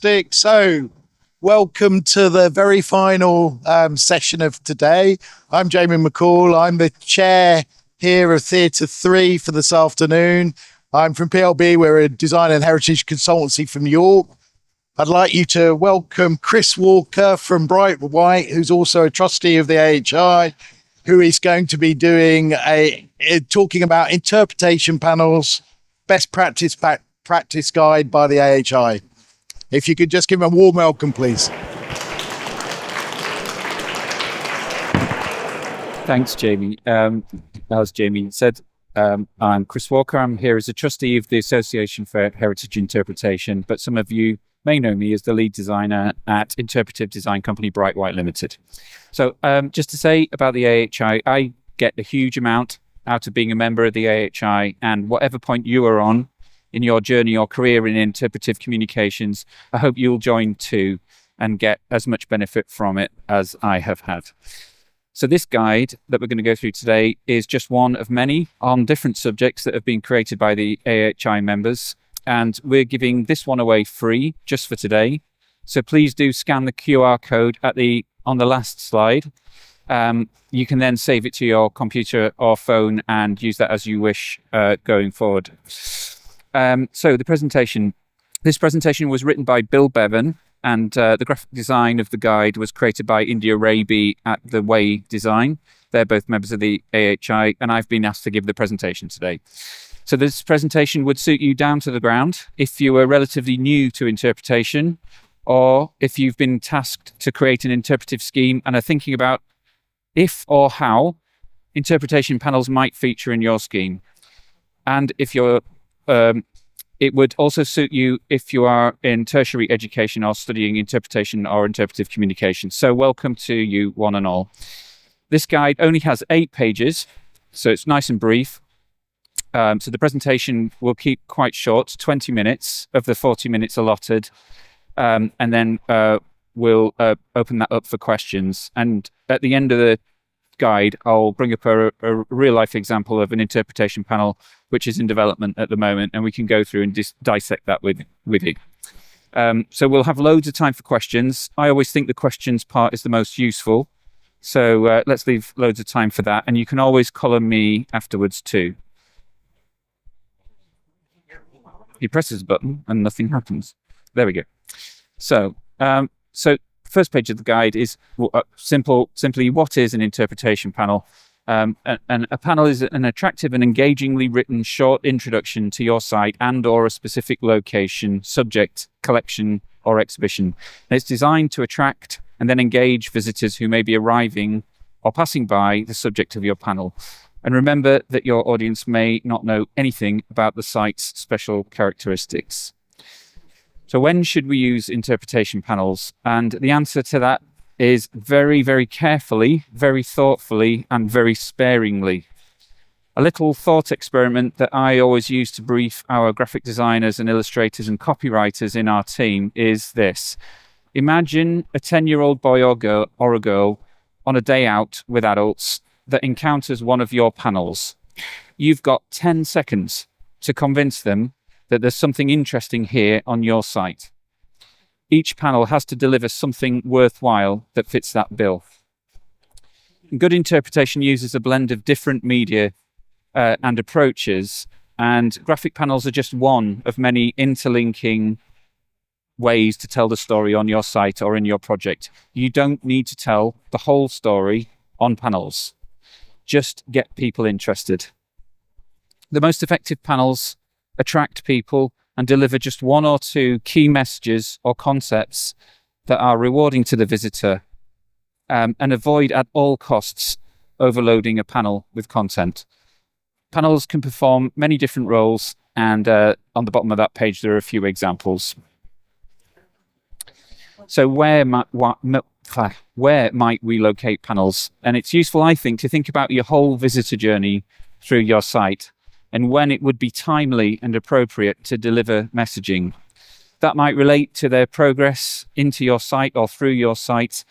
Fantastic. So, welcome to the very final session of today. I'm Jamie McCall. I'm the chair here of Theatre 3 for this afternoon. I'm from PLB. We're a design and heritage consultancy from York. I'd like you to welcome Chris Walker from Bright White, who's also a trustee of the AHI, who is going to be doing talking about interpretation panels, best practice guide by the AHI. If you could just give him a warm welcome, please. Thanks, Jamie. As Jamie said, I'm Chris Walker. I'm here as a trustee of the Association for Heritage Interpretation, but some of you may know me as the lead designer at interpretive design company Bright White Limited. So just to say about the AHI, I get a huge amount out of being a member of the AHI, and whatever point you are on in your journey or career in interpretive communications, I hope you'll join too and get as much benefit from it as I have had. So this guide that we're going to go through today is just one of many on different subjects that have been created by the AHI members. And we're giving this one away free just for today. So please do scan the QR code on the last slide. You can then save it to your computer or phone and use that as you wish going forward. So this presentation was written by Bill Bevan, and the graphic design of the guide was created by India Raby at The Way Design. They're both members of the AHI, and I've been asked to give the presentation today. So this presentation would suit you down to the ground if you are relatively new to interpretation, or if you've been tasked to create an interpretive scheme and are thinking about if or how interpretation panels might feature in your scheme. And if you're it would also suit you if you are in tertiary education or studying interpretation or interpretive communication. So welcome to you one and all. This guide only has 8 pages, so it's nice and brief. So the presentation will keep quite short, 20 minutes of the 40 minutes allotted, and then we'll open that up for questions. And at the end of the guide, I'll bring up a real-life example of an interpretation panel which is in development at the moment, and we can go through and dissect that with you. So we'll have loads of time for questions. I always think the questions part is the most useful, so let's leave loads of time for that, and you can always column me afterwards too. He presses a button and nothing happens. There we go. So first page of the guide is simply what is an interpretation panel? And a panel is an attractive and engagingly written short introduction to your site and or a specific location, subject, collection, or exhibition. And it's designed to attract and then engage visitors who may be arriving or passing by the subject of your panel. And remember that your audience may not know anything about the site's special characteristics. So when should we use interpretation panels? And the answer to that is very, very carefully, very thoughtfully, and very sparingly. A little thought experiment that I always use to brief our graphic designers and illustrators and copywriters in our team is this. Imagine a 10-year-old boy or girl on a day out with adults that encounters one of your panels. You've got 10 seconds to convince them that there's something interesting here on your site. Each panel has to deliver something worthwhile that fits that bill. Good interpretation uses a blend of different media and approaches, and graphic panels are just one of many interlinking ways to tell the story on your site or in your project. You don't need to tell the whole story on panels. Just get people interested. The most effective panels attract people and deliver just 1 or 2 key messages or concepts that are rewarding to the visitor, and avoid at all costs overloading a panel with content. Panels can perform many different roles, and on the bottom of that page there are a few examples. So where might we locate panels? And it's useful, I think, to think about your whole visitor journey through your site and when it would be timely and appropriate to deliver messaging. That might relate to their progress into your site or through your site,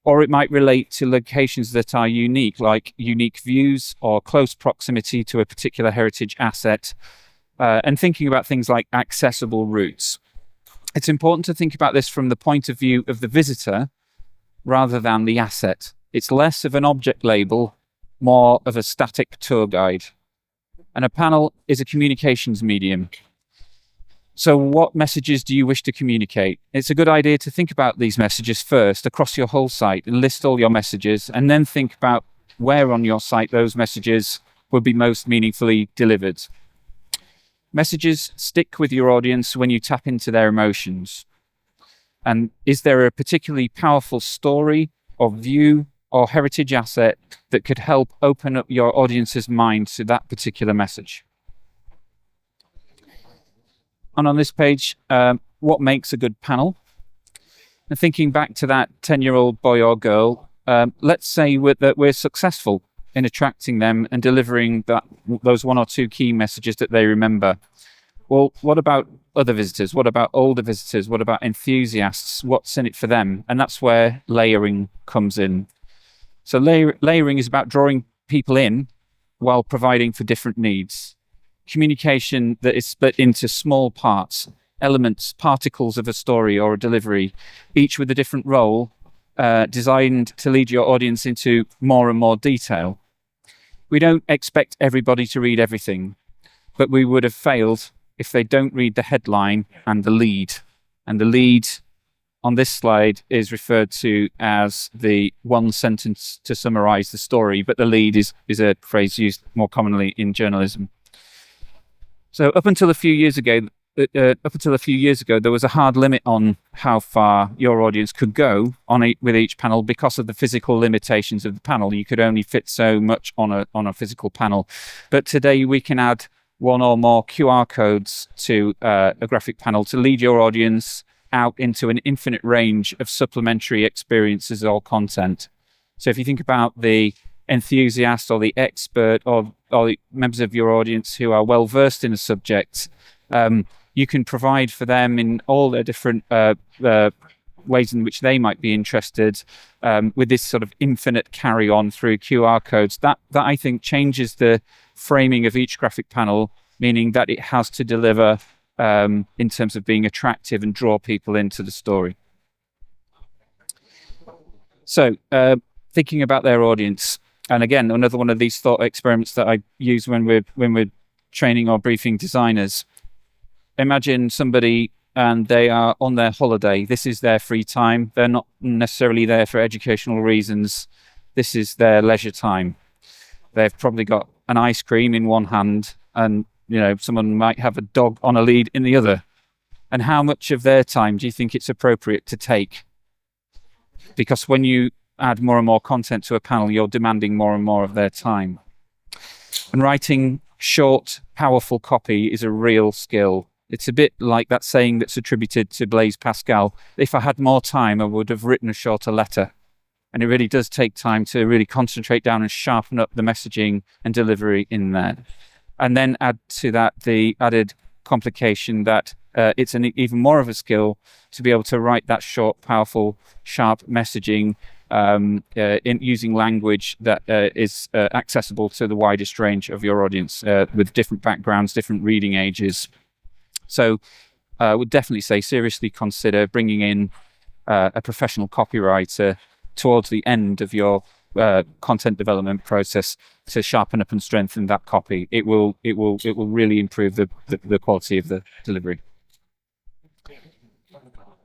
or it might relate to locations that are unique, like unique views or close proximity to a particular heritage asset, and thinking about things like accessible routes. It's important to think about this from the point of view of the visitor rather than the asset. It's less of an object label, more of a static tour guide. And a panel is a communications medium. So what messages do you wish to communicate? It's a good idea to think about these messages first across your whole site and list all your messages, and then think about where on your site those messages would be most meaningfully delivered. Messages stick with your audience when you tap into their emotions. And is there a particularly powerful story or view or heritage asset that could help open up your audience's mind to that particular message? And on this page, what makes a good panel? And thinking back to that 10-year-old boy or girl, let's say that we're successful in attracting them and delivering those one or two key messages that they remember. Well, what about other visitors? What about older visitors? What about enthusiasts? What's in it for them? And that's where layering comes in. So layering is about drawing people in while providing for different needs. Communication that is split into small parts, elements, particles of a story or a delivery, each with a different role, designed to lead your audience into more and more detail. We don't expect everybody to read everything, but we would have failed if they don't read the headline and the lead. And the lead on this slide is referred to as the one sentence to summarize the story, but the lead is a phrase used more commonly in journalism. So up until a few years ago, there was a hard limit on how far your audience could go with each panel because of the physical limitations of the panel. You could only fit so much on a physical panel. But today we can add one or more QR codes to a graphic panel to lead your audience out into an infinite range of supplementary experiences or content. So if you think about the enthusiast or the expert or the members of your audience who are well versed in a subject, you can provide for them in all their different ways in which they might be interested with this sort of infinite carry on through QR codes. That I think changes the framing of each graphic panel, meaning that it has to deliver in terms of being attractive and draw people into the story. So thinking about their audience, and again, another one of these thought experiments that I use when we're training or briefing designers. Imagine somebody and they are on their holiday. This is their free time. They're not necessarily there for educational reasons. This is their leisure time. They've probably got an ice cream in one hand and someone might have a dog on a lead in the other. And how much of their time do you think it's appropriate to take? Because when you add more and more content to a panel, you're demanding more and more of their time. And writing short, powerful copy is a real skill. It's a bit like that saying that's attributed to Blaise Pascal: if I had more time, I would have written a shorter letter. And it really does take time to really concentrate down and sharpen up the messaging and delivery in there. And then add to that the added complication that it's even more of a skill to be able to write that short, powerful, sharp messaging in using language that is accessible to the widest range of your audience with different backgrounds, different reading ages. So I would definitely say seriously consider bringing in a professional copywriter towards the end of your content development process to sharpen up and strengthen that copy. It will really improve the quality of the delivery.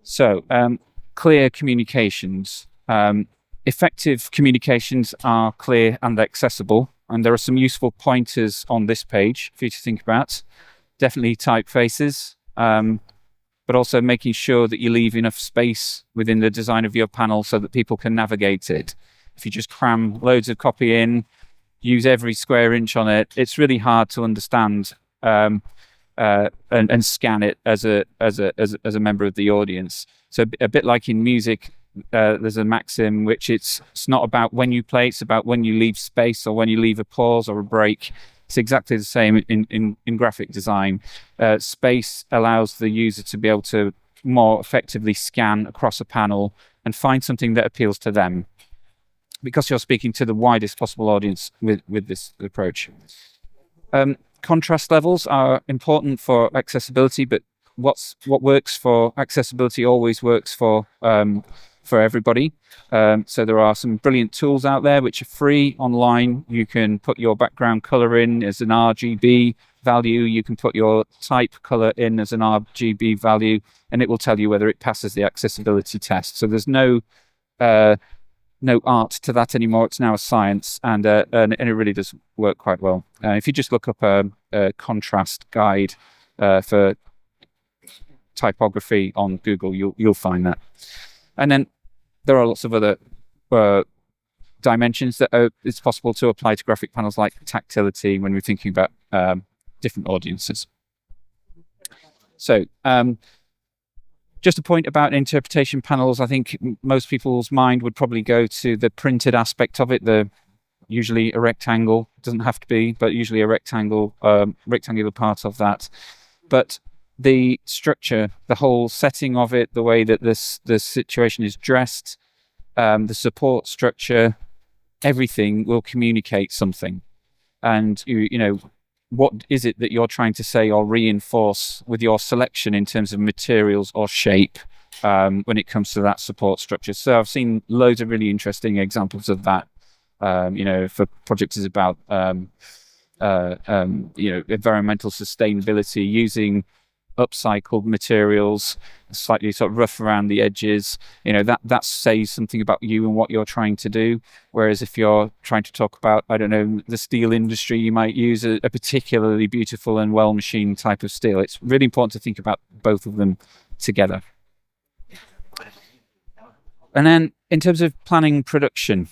So clear communications. Effective communications are clear and accessible, and there are some useful pointers on this page for you to think about. Definitely typefaces, but also making sure that you leave enough space within the design of your panel so that people can navigate it. If you just cram loads of copy in, use every square inch on it, it's really hard to understand and scan it as a member of the audience. So a bit like in music, there's a maxim which it's not about when you play, it's about when you leave space or when you leave a pause or a break. It's exactly the same in graphic design. Space allows the user to be able to more effectively scan across a panel and find something that appeals to them, because you're speaking to the widest possible audience with this approach. Contrast levels are important for accessibility, but what works for accessibility always works for everybody. So there are some brilliant tools out there which are free online. You can put your background color in as an RGB value. You can put your type color in as an RGB value, and it will tell you whether it passes the accessibility test. So there's no art to that anymore. It's now a science, and it really does work quite well. If you just look up a contrast guide for typography on Google, you'll find that. And then there are lots of other dimensions that it's possible to apply to graphic panels, like tactility, when we're thinking about different audiences. So just a point about interpretation panels. I think most people's mind would probably go to the printed aspect of it, usually a rectangle. It doesn't have to be, but usually a rectangular part of that. But the structure, the whole setting of it, the way that the situation is dressed, the support structure, everything will communicate something. And you know, what is it that you're trying to say or reinforce with your selection in terms of materials or shape when it comes to that support structure? So I've seen loads of really interesting examples of that. You know, if a project is about you know, environmental sustainability, using upcycled materials, slightly sort of rough around the edges, you know, that says something about you and what you're trying to do. Whereas if you're trying to talk about, I don't know, the steel industry, you might use a particularly beautiful and well machined type of steel. It's really important to think about both of them together. And then in terms of planning production,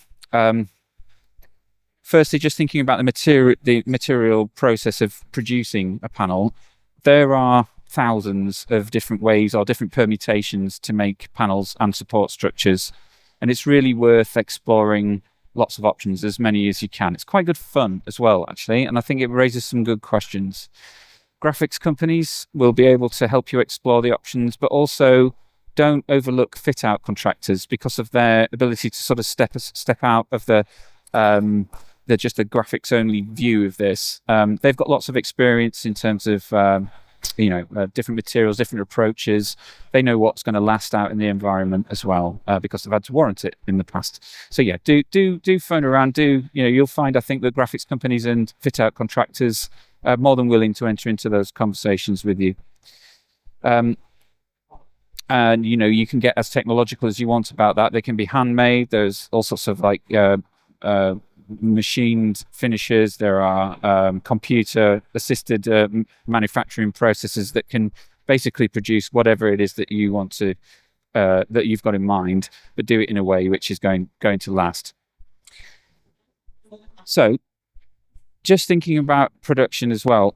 firstly, just thinking about the material process of producing a panel, there are thousands of different ways or different permutations to make panels and support structures. And it's really worth exploring lots of options, as many as you can. It's quite good fun as well, actually. And I think it raises some good questions. Graphics companies will be able to help you explore the options, but also don't overlook fit out contractors because of their ability to sort of step out of the just a graphics only view of this. They've got lots of experience in terms of you know, different materials, different approaches. They know what's going to last out in the environment as well, because they've had to warrant it in the past. So yeah, do phone around. You know, you'll find, I think, that graphics companies and fit out contractors are more than willing to enter into those conversations with you. And you know, you can get as technological as you want about that. They can be handmade. There's all sorts of like machined finishes. There are computer assisted manufacturing processes that can basically produce whatever it is that you want to that you've got in mind, but do it in a way which is going to last. So just thinking about production as well,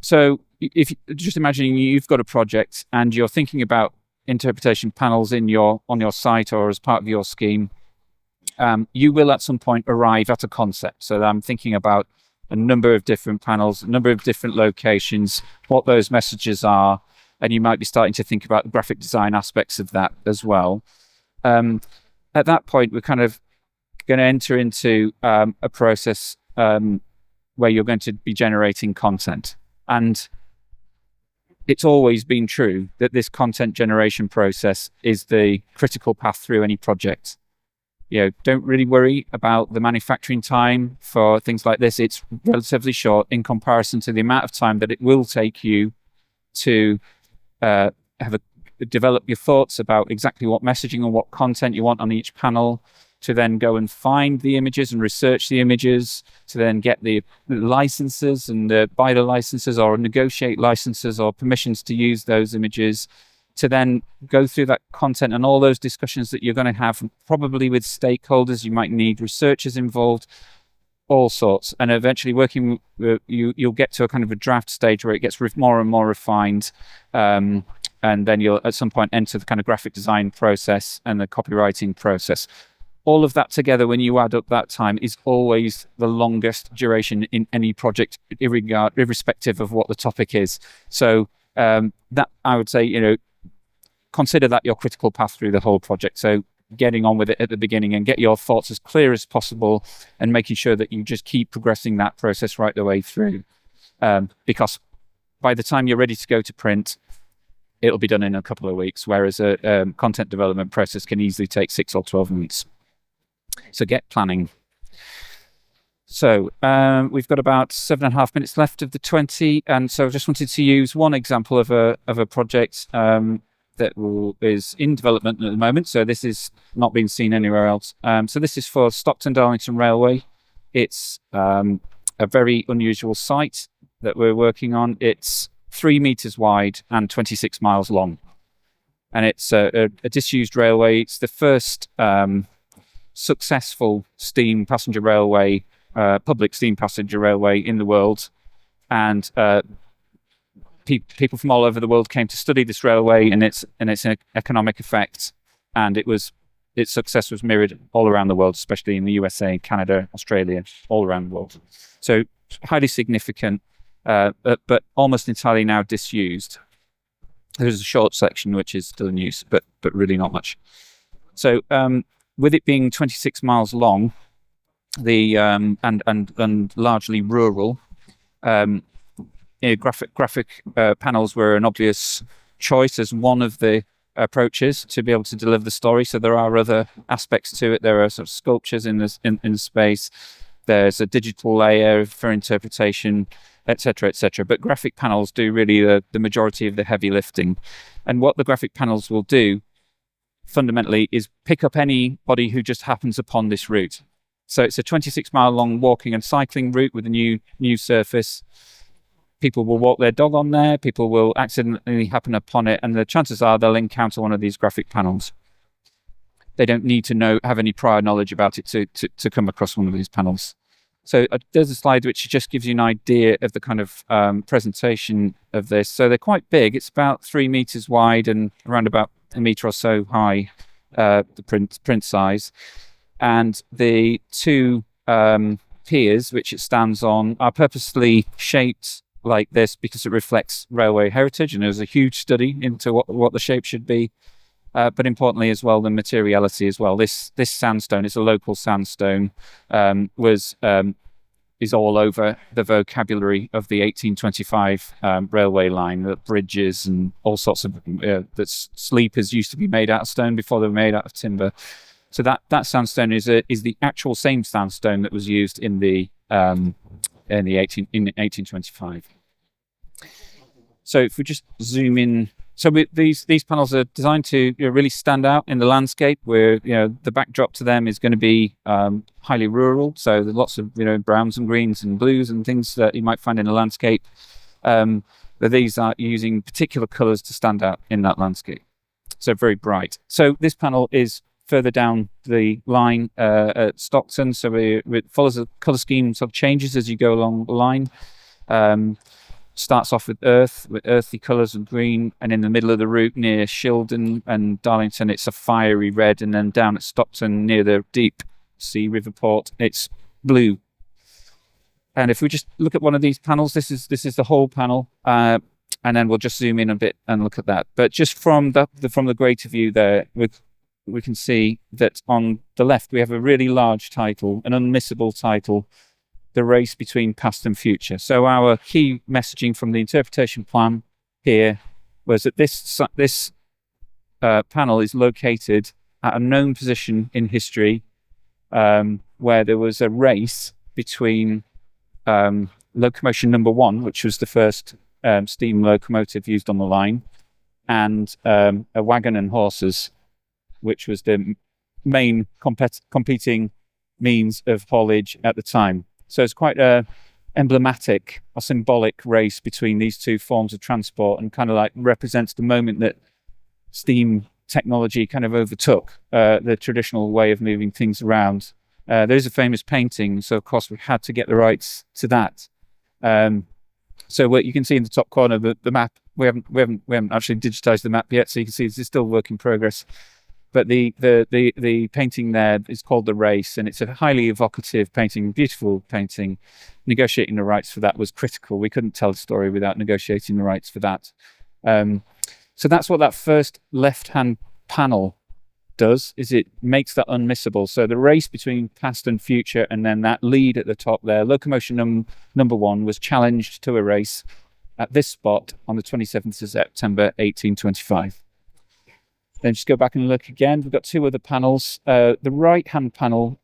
so if just imagining you've got a project and you're thinking about interpretation panels on your site or as part of your scheme, you will at some point arrive at a concept. So I'm thinking about a number of different panels, a number of different locations, what those messages are, and you might be starting to think about the graphic design aspects of that as well. At that point, we're kind of going to enter into a process where you're going to be generating content. And it's always been true that this content generation process is the critical path through any project. You know, don't really worry about the manufacturing time for things like this. It's relatively short in comparison to the amount of time that it will take you to develop your thoughts about exactly what messaging and what content you want on each panel, to then go and find the images and research the images, to then get the licenses and buy the licenses or negotiate licenses or permissions to use those images, to then go through that content and all those discussions that you're going to have probably with stakeholders. You might need researchers involved, all sorts, and eventually working you'll get to a kind of a draft stage where it gets more and more refined, and then you'll at some point enter the kind of graphic design process and the copywriting process. All of that together, when you add up that time, is always the longest duration in any project, irrespective of what the topic is. So that, I would say, you know, consider that your critical path through the whole project. So getting on with it at the beginning and get your thoughts as clear as possible, and making sure that you just keep progressing that process right the way through. Because by the time you're ready to go to print, it'll be done in a couple of weeks, whereas a content development process can easily take 6 or 12 months. So get planning. So we've got about 7.5 minutes left of the 20, and so I just wanted to use one example of a project that is in development at the moment. So this is not being seen anywhere else. So this is for Stockton Darlington Railway. It's a very unusual site that we're working on. It's 3 meters wide and 26 miles long, and it's a disused railway. It's the first successful steam passenger railway, public steam passenger railway in the world, and people from all over the world came to study this railway and its economic effect, and its success was mirrored all around the world, especially in the USA, Canada, Australia, all around the world. So highly significant, but almost entirely now disused. There's a short section which is still in use, but really not much. So with it being 26 miles long, and largely rural, graphic panels were an obvious choice as one of the approaches to be able to deliver the story. So there are other aspects to it. There are sort of sculptures in space. There's a digital layer for interpretation, etc., etc. But graphic panels do really the majority of the heavy lifting. And what the graphic panels will do fundamentally is pick up anybody who just happens upon this route. So it's a 26-mile long walking and cycling route with a new surface. People will walk their dog on there. People will accidentally happen upon it, and the chances are they'll encounter one of these graphic panels. They don't need to have any prior knowledge about it to come across one of these panels. So there's a slide which just gives you an idea of the kind of presentation of this. So they're quite big. It's about 3 meters wide and around about a meter or so high, the print size. And the two piers which it stands on are purposely shaped like this because it reflects railway heritage, and there's a huge study into what the shape should be, but importantly as well the materiality as well. This sandstone is a local sandstone, is all over the vocabulary of the 1825 railway line, the bridges and all sorts of that sleepers used to be made out of stone before they were made out of timber. So that sandstone is the actual same sandstone that was used in 1825. So if we just zoom in, so these panels are designed to really stand out in the landscape, where the backdrop to them is going to be highly rural. So there's lots of browns and greens and blues and things that you might find in a landscape. But these are using particular colours to stand out in that landscape. So very bright. So this panel is further down the line at Stockton, so it follows a colour scheme, sort of changes as you go along the line. Starts off with earthy colours of green, and in the middle of the route near Shildon and Darlington it's a fiery red, and then down at Stockton near the deep sea river port it's blue. And if we just look at one of these panels, this is the whole panel, and then we'll just zoom in a bit and look at that. But just from the greater view there, we can see that on the left we have a really large title, an unmissable title, The Race Between Past and Future. So our key messaging from the interpretation plan here was that this panel is located at a known position in history, where there was a race between locomotion number 1, which was the first steam locomotive used on the line, and a wagon and horses, which was the main competing means of haulage at the time. So it's quite a emblematic or symbolic race between these two forms of transport, and kind of like represents the moment that steam technology kind of overtook the traditional way of moving things around. There's a famous painting, so of course we had to get the rights to that. So what you can see in the top corner, the map, we haven't actually digitized the map yet, so you can see it's still work in progress. But the painting there is called The Race, and it's a highly evocative painting, beautiful painting. Negotiating the rights for that was critical. We couldn't tell the story without negotiating the rights for that. So that's what that first left-hand panel does, is it makes that unmissable. So the race between past and future, and then that lead at the top there, locomotion number 1 was challenged to a race, at this spot on the 27th of September 1825. Then just go back and look again. We've got two other panels. The right-hand panel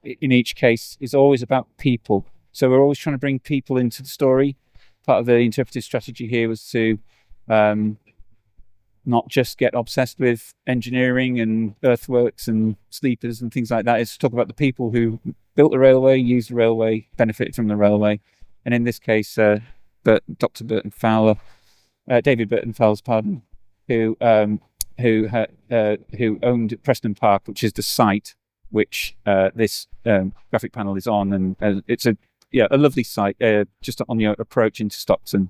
in each case is always about people. So we're always trying to bring people into the story. Part of the interpretive strategy here was to not just get obsessed with engineering and earthworks and sleepers and things like that. It's to talk about the people who built the railway, used the railway, benefited from the railway. And in this case, Dr. Burton Fowler, David Burton Fowler's pardon, who owned Preston Park, which is the site which this graphic panel is on, and it's a lovely site just on your approach into Stockton,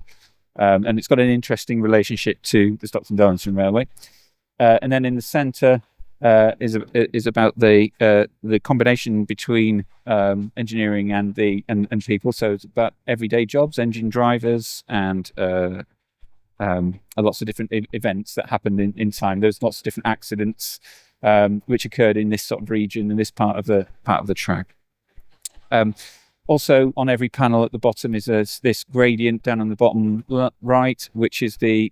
and it's got an interesting relationship to the Stockton Darlington Railway. And then in the centre is about the combination between engineering and people. So it's about everyday jobs, engine drivers, and lots of different events that happened in time. There's lots of different accidents which occurred in this sort of region, in this part of the track. Also on every panel at the bottom is this gradient down on the bottom right, which is the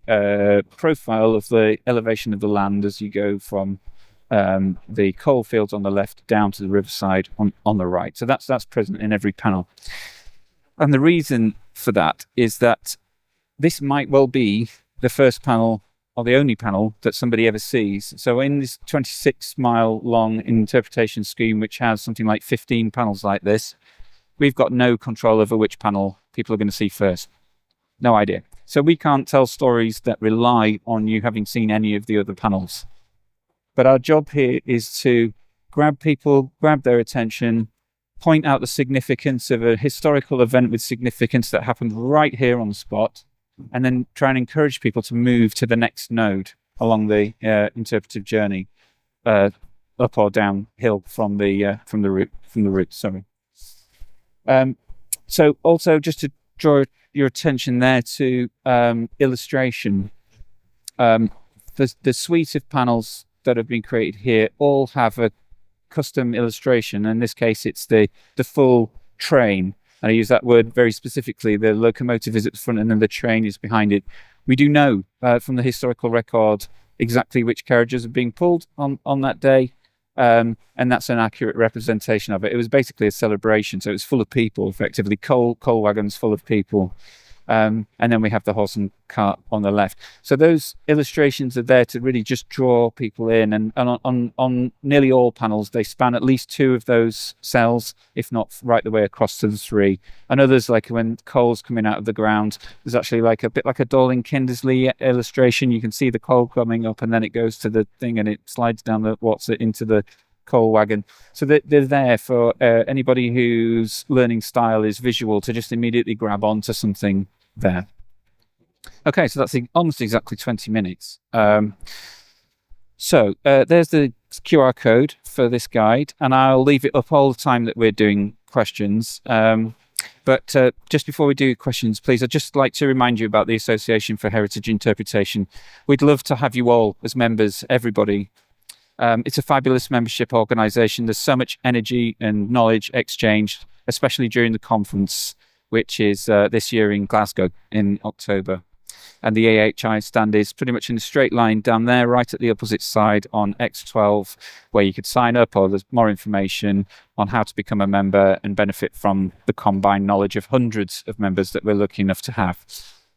profile of the elevation of the land as you go from the coal fields on the left down to the riverside on the right. So that's present in every panel. And the reason for that is that this might well be the first panel or the only panel that somebody ever sees. So in this 26-mile long interpretation scheme, which has something like 15 panels like this, we've got no control over which panel people are going to see first. No idea. So we can't tell stories that rely on you having seen any of the other panels. But our job here is to grab their attention, point out the significance of a historical event with significance that happened right here on the spot, and then try and encourage people to move to the next node along the interpretive journey, up or downhill from the route. Sorry. So also just to draw your attention there to illustration. The suite of panels that have been created here all have a custom illustration. In this case, it's the full train. And I use that word very specifically. The locomotive is at the front and then the train is behind it. We do know from the historical record exactly which carriages are being pulled on that day. And that's an accurate representation of it. It was basically a celebration. So it was full of people, effectively coal wagons full of people. And then we have the horse and cart on the left. So those illustrations are there to really just draw people in. And on nearly all panels, they span at least two of those cells, if not right the way across to the three. And others, like when coal's coming out of the ground, there's actually like a bit like a Dorling Kindersley illustration. You can see the coal coming up and then it goes to the thing and it slides down into the coal wagon. So they're there for anybody whose learning style is visual to just immediately grab onto something there. Okay, so that's almost exactly 20 minutes. So there's the QR code for this guide, and I'll leave it up all the time that we're doing questions. But just before we do questions, please, I'd just like to remind you about the Association for Heritage Interpretation. We'd love to have you all as members, everybody. It's a fabulous membership organisation. There's so much energy and knowledge exchanged, especially during the conference, which is this year in Glasgow in October. And the AHI stand is pretty much in a straight line down there, right at the opposite side on X12, where you could sign up, or there's more information on how to become a member and benefit from the combined knowledge of hundreds of members that we're lucky enough to have.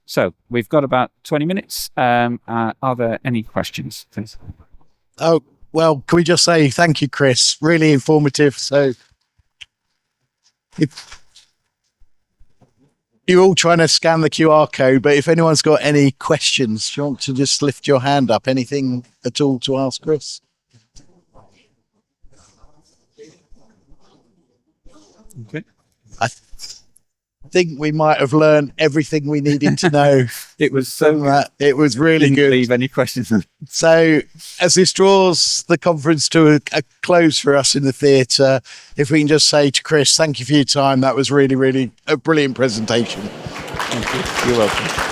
So we've got about 20 minutes. Are there any questions, please? Oh, well, can we just say thank you, Chris? Really informative. So if you're all trying to scan the QR code, but if anyone's got any questions, do you want to just lift your hand up? Anything at all to ask Chris? Okay. I think we might have learned everything we needed to know. It was so it was really didn't good. Leave any questions? So as this draws the conference to a close for us in the theatre, if we can just say to Chris, thank you for your time. That was really, really a brilliant presentation. Thank you. You're welcome.